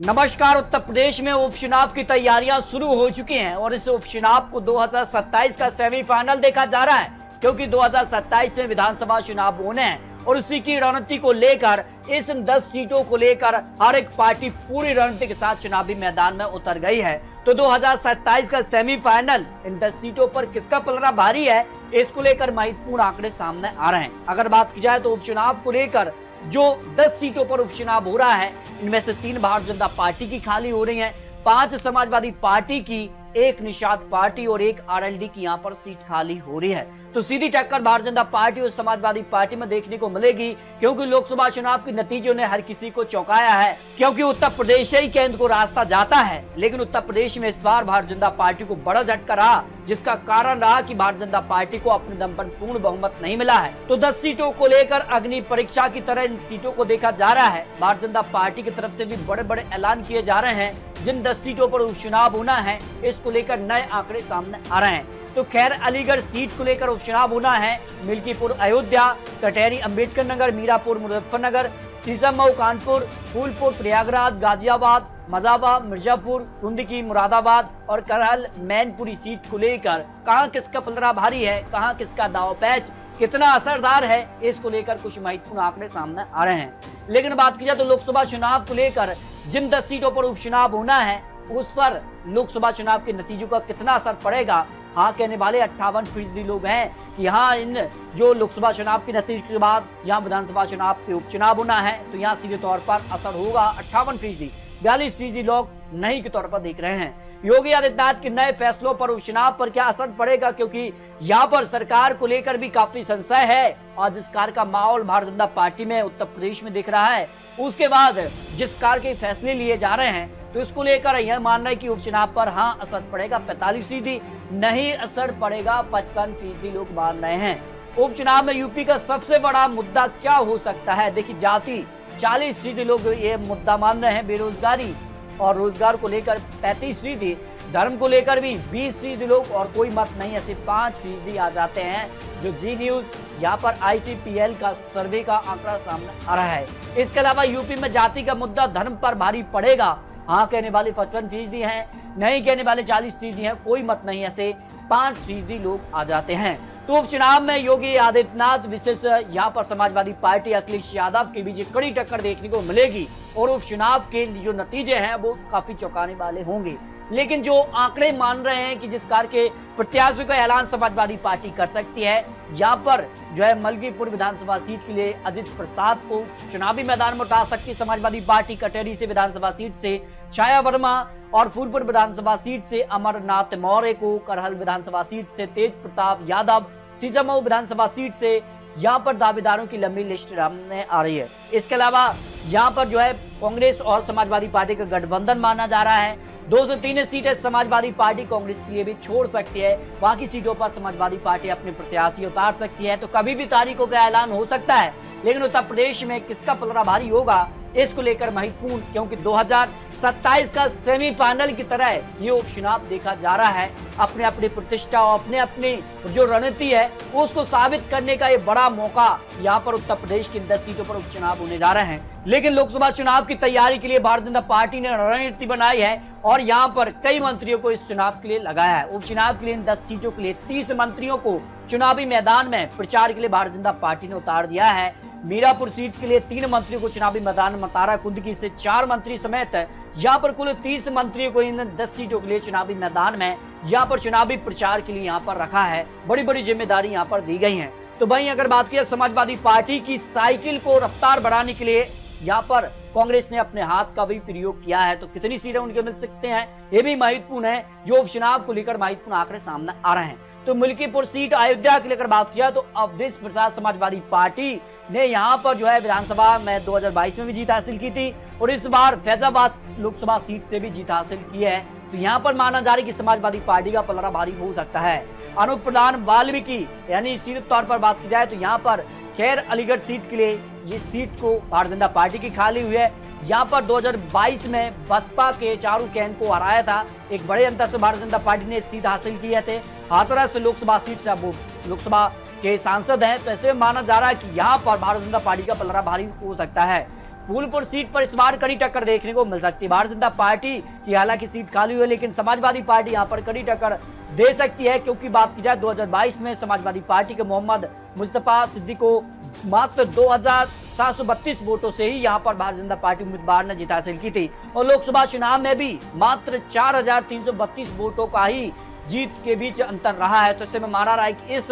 नमस्कार। उत्तर प्रदेश में उपचुनाव की तैयारियां शुरू हो चुकी हैं और इस उपचुनाव को 2027 का सेमीफाइनल देखा जा रहा है, क्योंकि 2027 में विधानसभा चुनाव होने हैं और उसी की रणनीति को लेकर इस 10 सीटों को लेकर हर एक पार्टी पूरी रणनीति के साथ चुनावी मैदान में उतर गई है। तो 2027 का सेमीफाइनल इन 10 सीटों पर किसका पलड़ा भारी है, इसको लेकर महत्वपूर्ण आंकड़े सामने आ रहे हैं। अगर बात की जाए तो उपचुनाव को लेकर जो 10 सीटों पर उपचुनाव हो रहा है, इनमें से 3 भारतीय जनता पार्टी की खाली हो रही हैं, 5 समाजवादी पार्टी की, 1 निषाद पार्टी और 1 आरएलडी की यहां पर सीट खाली हो रही है। तो सीधी टक्कर भारतीय जनता पार्टी और समाजवादी पार्टी में देखने को मिलेगी, क्योंकि लोकसभा चुनाव के नतीजों ने हर किसी को चौंकाया है, क्योंकि उत्तर प्रदेश ही केंद्र को रास्ता जाता है। लेकिन उत्तर प्रदेश में इस बार भारतीय जनता पार्टी को बड़ा झटका रहा, जिसका कारण रहा कि भारतीय जनता पार्टी को अपने दम पर पूर्ण बहुमत नहीं मिला है। तो 10 सीटों को लेकर अग्नि परीक्षा की तरह इन सीटों को देखा जा रहा है। भारतीय जनता पार्टी की तरफ से भी बड़े बड़े ऐलान किए जा रहे हैं। जिन 10 सीटों पर उपचुनाव होना है, इसको लेकर नए आंकड़े सामने आ रहे हैं। तो खैर अलीगढ़ सीट को लेकर उपचुनाव होना है, मिल्कीपुर अयोध्या, कटहरी अंबेडकर नगर, मीरापुर मुजफ्फरनगर, शीशमऊ कानपुर, फूलपुर प्रयागराज, गाजियाबाद, मजाबा, मिर्जापुर, कुंदकी, मुरादाबाद और करहल मैनपुरी सीट को लेकर कहां किसका पलड़ा भारी है, कहां किसका दाव पैच कितना असरदार है, इसको लेकर कुछ महत्वपूर्ण आंकड़े सामने आ रहे हैं। लेकिन बात की जाए तो लोकसभा चुनाव को लेकर जिन 10 सीटों पर उपचुनाव होना है, उस पर लोकसभा चुनाव के नतीजों का कितना असर पड़ेगा। हाँ कहने वाले 58% लोग हैं कि हाँ, इन जो लोकसभा चुनाव के नतीजे के बाद यहाँ विधानसभा चुनाव के उपचुनाव होना है, तो यहाँ सीधे तौर पर असर होगा। 58%, 42% लोग नहीं के तौर पर देख रहे हैं। योगी आदित्यनाथ के नए फैसलों पर उपचुनाव पर क्या असर पड़ेगा, क्योंकि यहाँ पर सरकार को लेकर भी काफी संशय है और जिस कार का माहौल भारतीय जनता पार्टी में उत्तर प्रदेश में दिख रहा है, उसके बाद जिस कार के फैसले लिए जा रहे हैं, तो इसको लेकर यह मानना है कि उपचुनाव पर हाँ असर पड़ेगा। 45% नहीं असर पड़ेगा, 55% लोग मान रहे हैं। उपचुनाव में यूपी का सबसे बड़ा मुद्दा क्या हो सकता है, देखिए जाति 40% लोग ये मुद्दा मान रहे हैं, बेरोजगारी और रोजगार को लेकर 35%, धर्म को लेकर भी 20% लोग और कोई मत नहीं, ऐसे 5% आ जाते हैं। जो जी न्यूज यहाँ पर ICPL का सर्वे का आंकड़ा सामने आ रहा है। इसके अलावा यूपी में जाति का मुद्दा धर्म पर भारी पड़ेगा। हाँ कहने वाले 55% हैं, नहीं कहने वाले 40% हैं, कोई मत नहीं, ऐसे 5% लोग आ जाते हैं। तो उपचुनाव में योगी आदित्यनाथ विशेष यहाँ पर समाजवादी पार्टी अखिलेश यादव के बीच कड़ी टक्कर देखने को मिलेगी और उपचुनाव के जो नतीजे हैं वो काफी चौंकाने वाले होंगे। लेकिन जो आंकड़े मान रहे हैं कि जिस कार के प्रत्याशियों का ऐलान समाजवादी पार्टी कर सकती है, यहाँ पर जो है मलकीपुर विधानसभा सीट के लिए अजित प्रसाद को चुनावी मैदान में उठा सकती है समाजवादी पार्टी। कटहरी से विधानसभा सीट से छाया वर्मा और फूलपुर विधानसभा सीट से अमरनाथ मौर्य को, करहल विधानसभा सीट से तेज प्रताप यादव, शीशमऊ विधानसभा सीट से यहाँ पर दावेदारों की लंबी लिस्ट सामने आ रही है। इसके अलावा यहाँ पर जो है कांग्रेस और समाजवादी पार्टी का गठबंधन माना जा रहा है। 2 से 3 सीटें समाजवादी पार्टी कांग्रेस के लिए भी छोड़ सकती है, बाकी सीटों पर समाजवादी पार्टी अपने प्रत्याशी उतार सकती है। तो कभी भी तारीखों का ऐलान हो सकता है, लेकिन उत्तर प्रदेश में किसका पलड़ा भारी होगा, इसको लेकर महत्वपूर्ण, क्योंकि 2027 का सेमीफाइनल की तरह ये उपचुनाव देखा जा रहा है। अपने अपनी प्रतिष्ठा और अपने अपनी जो रणनीति है उसको साबित करने का ये बड़ा मौका यहाँ पर उत्तर प्रदेश की 10 सीटों पर उपचुनाव होने जा रहे हैं। लेकिन लोकसभा चुनाव की तैयारी के लिए भारतीय जनता पार्टी ने रणनीति बनाई है और यहाँ पर कई मंत्रियों को इस चुनाव के लिए लगाया है। उपचुनाव के लिए इन 10 सीटों के लिए 30 मंत्रियों को चुनावी मैदान में प्रचार के लिए भारतीय जनता पार्टी ने उतार दिया है। मीरापुर सीट के लिए 3 मंत्रियों को चुनावी मैदान में उतारा, कुंदकी से 4 मंत्री समेत यहाँ पर कुल 30 मंत्रियों को इन 10 सीटों के लिए चुनावी मैदान में यहाँ पर चुनावी प्रचार के लिए यहाँ पर रखा है। बड़ी बड़ी जिम्मेदारी यहाँ पर दी गई है। तो भाई अगर बात की समाजवादी पार्टी की साइकिल को रफ्तार बढ़ाने के लिए यहाँ पर कांग्रेस ने अपने हाथ का भी प्रयोग किया है, तो कितनी सीटें उनके मिल सकते हैं, ये भी महत्वपूर्ण है। जो उपचुनाव को लेकर महत्वपूर्ण आंकड़े सामने आ रहे हैं। तो मिल्कीपुर सीट अयोध्या के लेकर बात किया तो अवधेश प्रसाद समाजवादी पार्टी ने यहाँ पर जो है विधानसभा में 2022 में भी जीत हासिल की थी और इस बार फैजाबाद लोकसभा सीट से भी जीत हासिल की है। तो यहाँ पर माना जा रहा है कि समाजवादी पार्टी का पलड़ा भारी हो सकता है। अनूप प्रधान वाल्मीकि यानी सीधे तौर पर बात की जाए तो यहाँ पर खैर अलीगढ़ सीट के लिए ये सीट को भारतीय जनता पार्टी की खाली हुई है। यहाँ पर 2022 में बसपा के चारू कैन को हराया था, एक बड़े अंतर से भारतीय जनता पार्टी ने सीट हासिल किए थे। हाथरस लोकसभा सीट से वो लोकसभा के सांसद हैं, तो ऐसे माना जा रहा है कि यहाँ पर भारतीय जनता पार्टी का पलड़ा भारी हो सकता है। फूलपुर सीट पर इस बार कड़ी टक्कर देखने को मिल सकती है। भारतीय जनता पार्टी की हालांकि सीट खाली हुई है, लेकिन समाजवादी पार्टी यहां पर कड़ी टक्कर दे सकती है, क्योंकि बात की जाए 2022 में समाजवादी पार्टी के मोहम्मद मुस्तफा सिद्दीकी को मात्र 2732 वोटों से ही यहां पर भारतीय जनता पार्टी उम्मीदवार ने जीत हासिल की थी, और लोकसभा चुनाव में भी मात्र 4332 वोटों का ही जीत के बीच अंतर रहा है। तो इससे में माना रहा है कि इस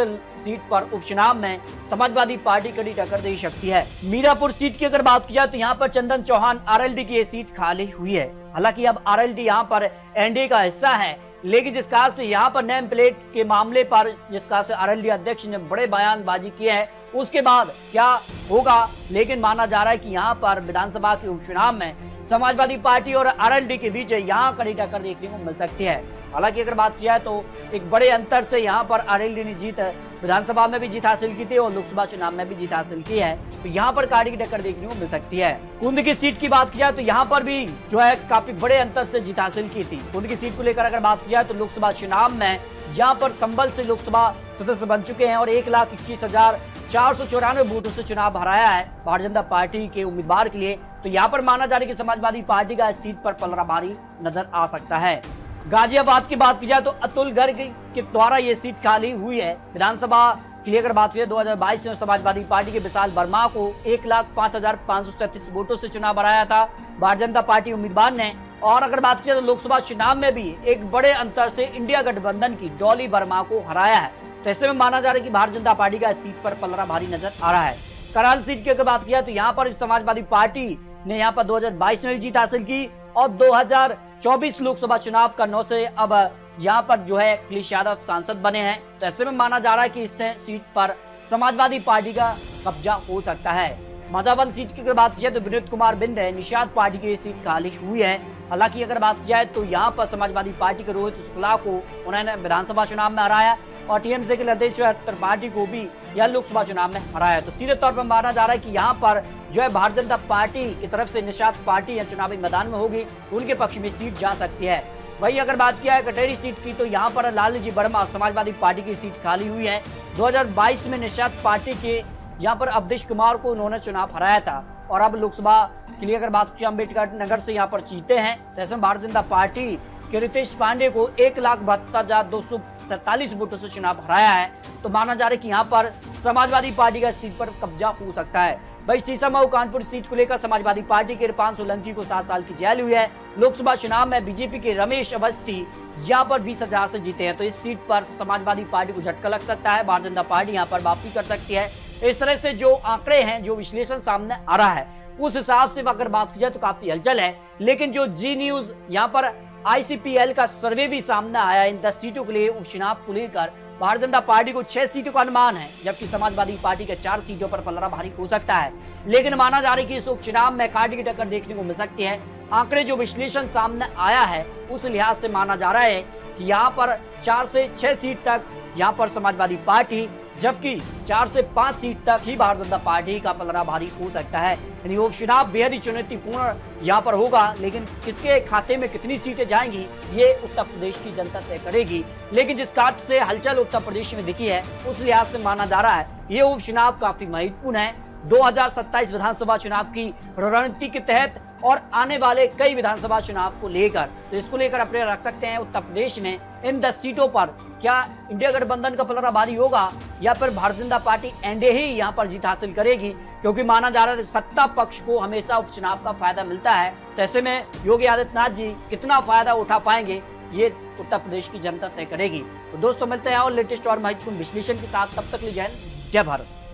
सीट पर उपचुनाव में समाजवादी पार्टी कड़ी टक्कर दे सकती है। मीरापुर सीट की अगर बात की जाए तो यहाँ पर चंदन चौहान आरएलडी की ये सीट खाली हुई है। हालांकि अब आरएलडी यहाँ पर एनडीए का हिस्सा है, लेकिन जिस कारण से यहाँ पर नेम प्लेट के मामले पर जिस कारण से आरएलडी अध्यक्ष ने बड़े बयानबाजी की है, उसके बाद क्या होगा, लेकिन माना जा रहा है कि यहाँ पर विधानसभा के उपचुनाव में समाजवादी पार्टी और आरएलडी के बीच यहाँ कड़ी टक्कर देखने को मिल सकती है। हालांकि अगर बात की जाए तो एक बड़े अंतर से यहाँ पर आरएलडी ने जीत विधानसभा में भी जीत हासिल की थी और लोकसभा चुनाव में भी जीत हासिल की है, तो यहाँ पर कड़ी टक्कर देखने को मिल सकती है। कुंद की सीट की बात की जाए तो यहाँ पर भी जो है काफी बड़े अंतर से जीत हासिल की थी। कुंद की सीट को लेकर अगर बात की जाए तो लोकसभा चुनाव में यहाँ पर संभल से लोकसभा सदस्य बन चुके हैं और 1,21,494 वोटों से चुनाव हराया है भारतीय जनता पार्टी के उम्मीदवार के लिए। तो यहाँ पर माना जा रहा है कि समाजवादी पार्टी का इस सीट पर पलड़ा भारी नजर आ सकता है। गाजियाबाद की बात की जाए तो अतुल गर्ग के द्वारा ये सीट खाली हुई है। विधानसभा के लिए अगर बात की जाए 2022 में समाजवादी पार्टी के विशाल वर्मा को 1,05,537 वोटों से चुनाव हराया था भारतीय जनता पार्टी उम्मीदवार ने। और अगर बात की जाए तो लोकसभा चुनाव में भी एक बड़े अंतर से इंडिया गठबंधन की डॉली वर्मा को हराया है। तो ऐसे में माना जा रहा है कि भारतीय जनता पार्टी का इस सीट पर पलड़ा भारी नजर आ रहा है। कराल सीट की अगर बात की जाए तो यहाँ पर समाजवादी पार्टी ने यहाँ पर 2022 में भी जीत हासिल की और 2024 लोकसभा चुनाव का 9 से अब यहाँ पर जो है अखिलेश यादव सांसद बने हैं। तो ऐसे में माना जा रहा है कि इससे सीट पर समाजवादी पार्टी का कब्जा हो सकता है। मजाबंद सीट की अगर बात की जाए तो विनोद कुमार बिंद है निषाद पार्टी की सीट खाली हुई है। हालांकि अगर बात की जाए तो यहाँ पर समाजवादी पार्टी के रोहित शुक्ला को उन्होंने विधानसभा चुनाव में हराया और टीएमसी के लतेश त्रिपाठी को भी यह लोकसभा चुनाव में हराया। तो सीधे तौर पर माना जा रहा है कि यहाँ पर जो है भारतीय जनता पार्टी की तरफ से निषाद पार्टी या चुनावी मैदान में होगी, उनके पक्ष में सीट जा सकती है। वही अगर बात किया है कटेरी सीट की तो यहाँ पर लालजी वर्मा समाजवादी पार्टी की सीट खाली हुई है। 2022 में निषाद पार्टी के यहाँ पर अवधेश कुमार को उन्होंने चुनाव हराया था और अब लोकसभा के लिए अगर बात की अम्बेडकर नगर से यहाँ पर जीते हैं। जैसे भारतीय जनता पार्टी के रितेश पांडे को 1,72,247 वोटों से चुनाव हराया है। तो माना जा रहा है कि यहाँ पर समाजवादी पार्टी का सीट पर कब्जा हो सकता है। भाई सीसामऊ कानपुर सीट को लेकर समाजवादी पार्टी के इरफान सोलंकी को 7 साल की जेल हुई है। लोकसभा चुनाव में बीजेपी के रमेश अवस्थी यहाँ पर 20,000 से जीते हैं। तो इस सीट पर समाजवादी पार्टी को झटका लग सकता है, भारतीय जनता पार्टी यहाँ पर वापसी कर सकती है। इस तरह से जो आंकड़े हैं, जो विश्लेषण सामने आ रहा है, उस हिसाब से अगर बात की जाए तो काफी हलचल है। लेकिन जो जी न्यूज यहाँ पर ICPL का सर्वे भी सामने आया इन 10 सीटों के लिए उपचुनाव को लेकर भारतीय जनता पार्टी को 6 सीटों का अनुमान है, जबकि समाजवादी पार्टी के 4 सीटों पर पलड़ा भारी हो सकता है। लेकिन माना जा रहा है कि इस उपचुनाव में कांटे की टक्कर देखने को मिल सकती है। आंकड़े जो विश्लेषण सामने आया है उस लिहाज से माना जा रहा है कि यहाँ पर 4 से 6 सीट तक यहाँ पर समाजवादी पार्टी, जबकि 4 से 5 सीट तक ही भारतीय जनता पार्टी का पलड़ा भारी हो सकता है। यानी उपचुनाव बेहद ही चुनौतीपूर्ण यहाँ पर होगा, लेकिन किसके खाते में कितनी सीटें जाएंगी ये उत्तर प्रदेश की जनता तय करेगी। लेकिन जिस काट से हलचल उत्तर प्रदेश में दिखी है उस लिहाज से माना जा रहा है ये उपचुनाव काफी महत्वपूर्ण है 2027 विधानसभा चुनाव की रणनीति के तहत और आने वाले कई विधानसभा चुनाव को लेकर। तो इसको लेकर अपने रख सकते हैं उत्तर प्रदेश में इन 10 सीटों पर क्या इंडिया गठबंधन का पलड़ा भारी होगा या फिर भारतीय जनता पार्टी एनडीए ही यहाँ पर जीत हासिल करेगी, क्योंकि माना जा रहा है सत्ता पक्ष को हमेशा उपचुनाव का फायदा मिलता है। तो ऐसे में योगी आदित्यनाथ जी कितना फायदा उठा पाएंगे ये उत्तर प्रदेश की जनता तय करेगी। तो दोस्तों मिलते हैं और लेटेस्ट और महत्वपूर्ण विश्लेषण के साथ, तब तक लीजिए जय भारत।